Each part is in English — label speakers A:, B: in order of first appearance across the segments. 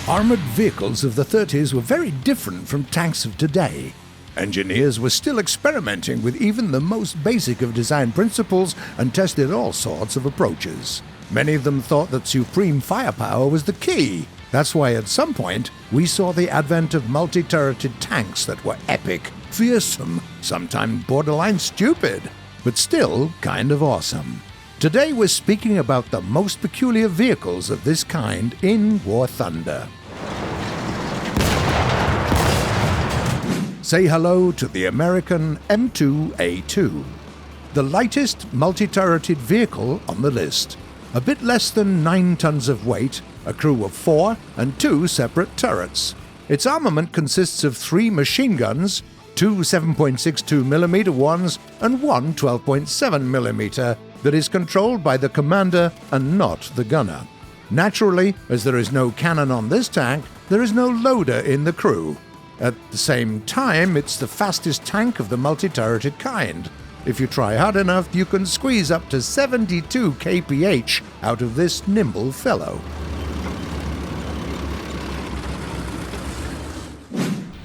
A: Armored vehicles of the 30s were very different from tanks of today. Engineers were still experimenting with even the most basic of design principles and tested all sorts of approaches. Many of them thought that supreme firepower was the key. That's why at some point we saw the advent of multi-turreted tanks that were epic, fearsome, sometimes borderline stupid, but still kind of awesome. Today we're speaking about the most peculiar vehicles of this kind in War Thunder. Say hello to the American M2A2, the lightest multi-turreted vehicle on the list. A bit less than 9 tons of weight, a crew of 4, and 2 separate turrets. Its armament consists of 3 machine guns, 2 7.62mm ones, and 1 12.7mm that is controlled by the commander and not the gunner. Naturally, as there is no cannon on this tank, there is no loader in the crew. At the same time, it's the fastest tank of the multi-turreted kind. If you try hard enough, you can squeeze up to 72 kph out of this nimble fellow.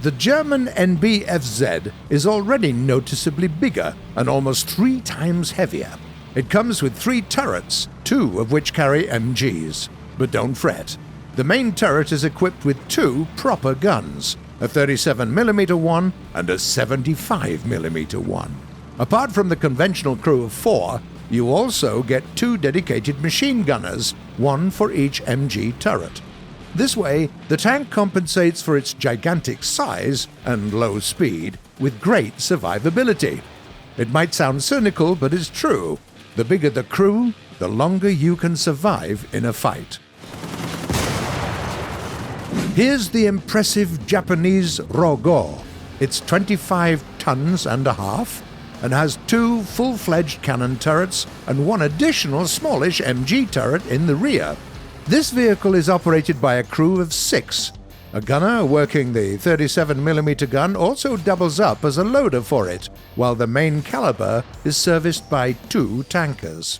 A: The German NBFZ is already noticeably bigger and almost 3 times heavier. It comes with 3 turrets, 2 of which carry MGs. But don't fret. The main turret is equipped with 2 proper guns, a 37mm one and a 75mm one. Apart from the conventional crew of 4, you also get 2 dedicated machine gunners, 1 for each MG turret. This way, the tank compensates for its gigantic size and low speed with great survivability. It might sound cynical, but it's true. The bigger the crew, the longer you can survive in a fight. Here's the impressive Japanese Ro.Go. It's 25 tons and a half and has 2 full-fledged cannon turrets and 1 additional smallish MG turret in the rear. This vehicle is operated by a crew of 6. A gunner working the 37mm gun also doubles up as a loader for it, while the main caliber is serviced by 2 tankers.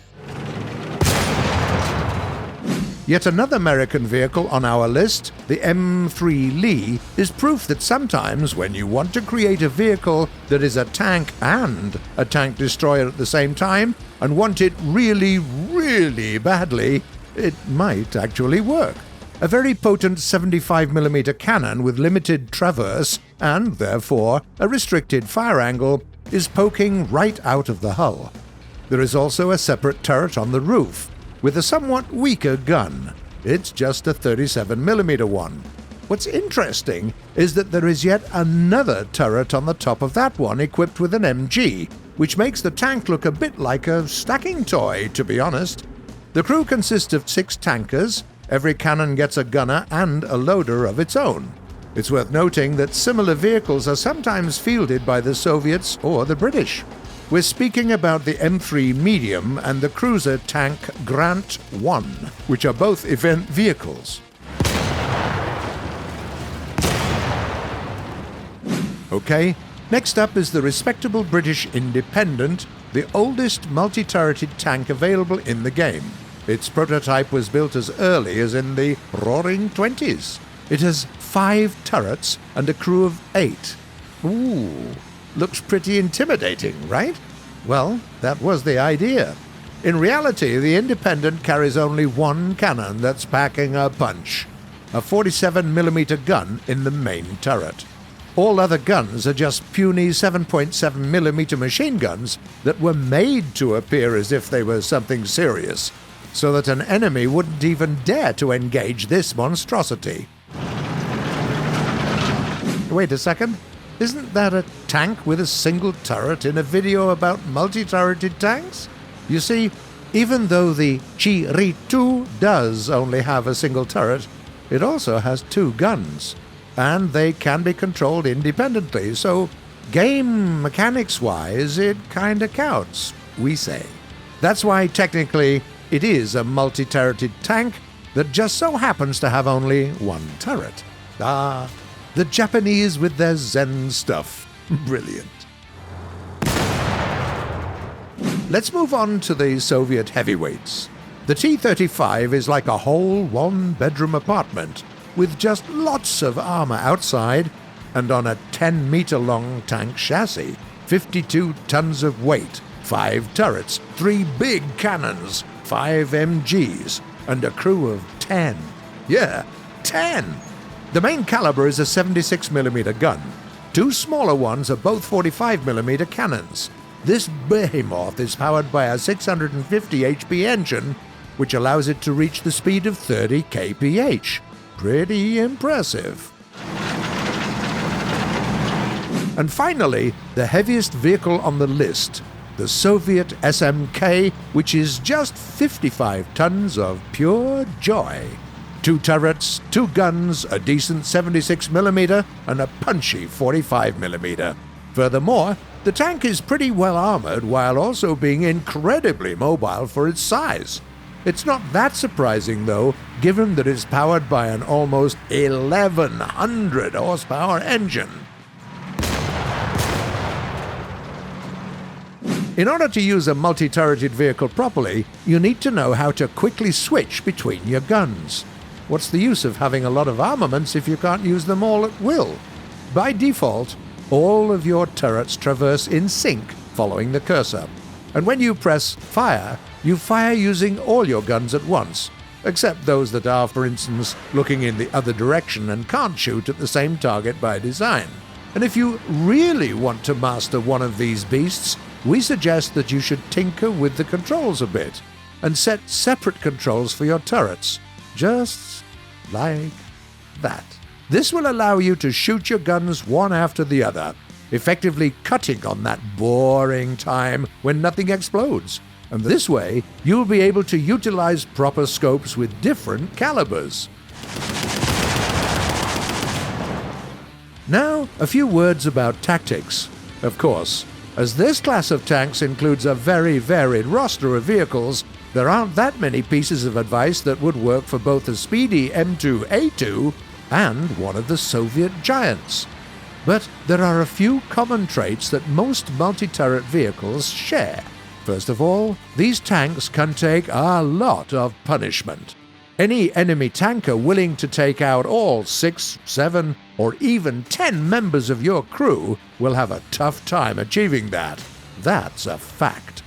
A: Yet another American vehicle on our list, the M3 Lee, is proof that sometimes when you want to create a vehicle that is a tank and a tank destroyer at the same time, and want it really, really badly, it might actually work. A very potent 75mm cannon with limited traverse, and therefore a restricted fire angle, is poking right out of the hull. There is also a separate turret on the roof, with a somewhat weaker gun. It's just a 37mm one. What's interesting is that there is yet another turret on the top of that one equipped with an MG, which makes the tank look a bit like a stacking toy, to be honest. The crew consists of 6 tankers. Every cannon gets a gunner and a loader of its own. It's worth noting that similar vehicles are sometimes fielded by the Soviets or the British. We're speaking about the M3 Medium and the cruiser tank Grant 1, which are both event vehicles. Okay, next up is the respectable British Independent, the oldest multi-turreted tank available in the game. Its prototype was built as early as in the Roaring '20s. It has 5 turrets and a crew of 8. Ooh, looks pretty intimidating, right? Well, that was the idea. In reality, the Independent carries only 1 cannon that's packing a punch, a 47mm gun in the main turret. All other guns are just puny 7.7mm machine guns that were made to appear as if they were something serious, so that an enemy wouldn't even dare to engage this monstrosity. Wait a second. Isn't that a tank with a single turret in a video about multi-turreted tanks? You see, even though the Chi-Ri-2 does only have a single turret, it also has 2 guns, and they can be controlled independently, so game mechanics-wise, it kinda counts, we say. That's why technically it is a multi-turreted tank that just so happens to have only 1 turret. Ah, the Japanese with their Zen stuff. Brilliant. Let's move on to the Soviet heavyweights. The T-35 is like a whole 1-bedroom apartment. with just lots of armor outside and on a 10-meter-long tank chassis, 52 tons of weight, 5 turrets, 3 big cannons, 5 MGs, and a crew of 10. Yeah, 10! The main caliber is a 76mm gun. 2 smaller ones are both 45mm cannons. This behemoth is powered by a 650 HP engine, which allows it to reach the speed of 30 kph. Pretty impressive. And finally, the heaviest vehicle on the list, the Soviet SMK, which is just 55 tons of pure joy. 2 turrets, 2 guns, a decent 76mm, and a punchy 45mm. Furthermore, the tank is pretty well armored while also being incredibly mobile for its size. It's not that surprising, though, given that it's powered by an almost 1,100 horsepower engine. In order to use a multi-turreted vehicle properly, you need to know how to quickly switch between your guns. What's the use of having a lot of armaments if you can't use them all at will? By default, all of your turrets traverse in sync following the cursor, and when you press fire, you fire using all your guns at once, except those that are, for instance, looking in the other direction and can't shoot at the same target by design. And if you really want to master one of these beasts, we suggest that you should tinker with the controls a bit and set separate controls for your turrets, just like that. This will allow you to shoot your guns one after the other, effectively cutting on that boring time when nothing explodes. And this way, you'll be able to utilize proper scopes with different calibers. Now, a few words about tactics. Of course, as this class of tanks includes a very varied roster of vehicles, there aren't that many pieces of advice that would work for both a speedy M2A2 and one of the Soviet giants. But there are a few common traits that most multi-turret vehicles share. First of all, these tanks can take a lot of punishment. Any enemy tanker willing to take out all 6, 7, or even 10 members of your crew will have a tough time achieving that. That's a fact.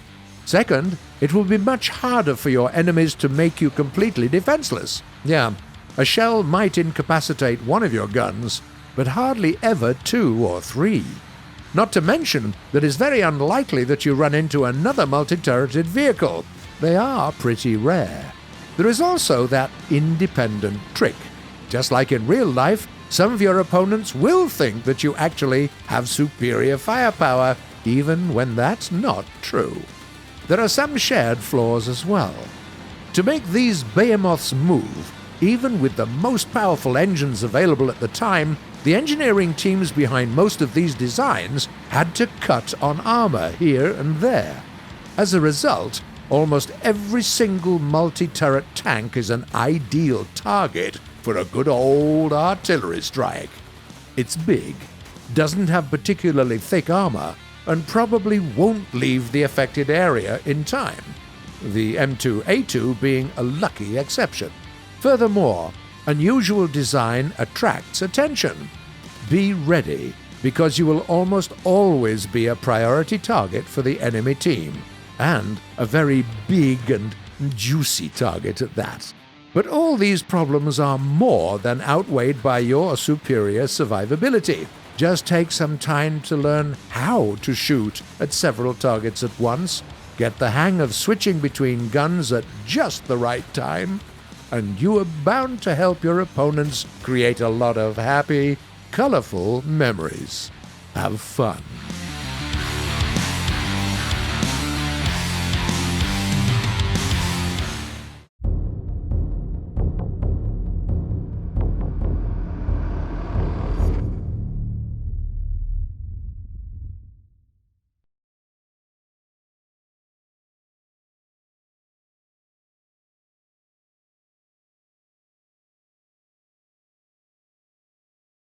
A: Second, it will be much harder for your enemies to make you completely defenseless. Yeah, a shell might incapacitate one of your guns, but hardly ever 2 or 3. Not to mention that it's very unlikely that you run into another multi-turreted vehicle. They are pretty rare. There is also that independent trick. Just like in real life, some of your opponents will think that you actually have superior firepower, even when that's not true. There are some shared flaws as well. To make these behemoths move, even with the most powerful engines available at the time, the engineering teams behind most of these designs had to cut on armor here and there. As a result, almost every single multi-turret tank is an ideal target for a good old artillery strike. It's big, doesn't have particularly thick armor, and probably won't leave the affected area in time, the M2A2 being a lucky exception. Furthermore, unusual design attracts attention. Be ready, because you will almost always be a priority target for the enemy team, and a very big and juicy target at that. But all these problems are more than outweighed by your superior survivability. Just take some time to learn how to shoot at several targets at once, get the hang of switching between guns at just the right time, and you are bound to help your opponents create a lot of happy, colorful memories. Have fun.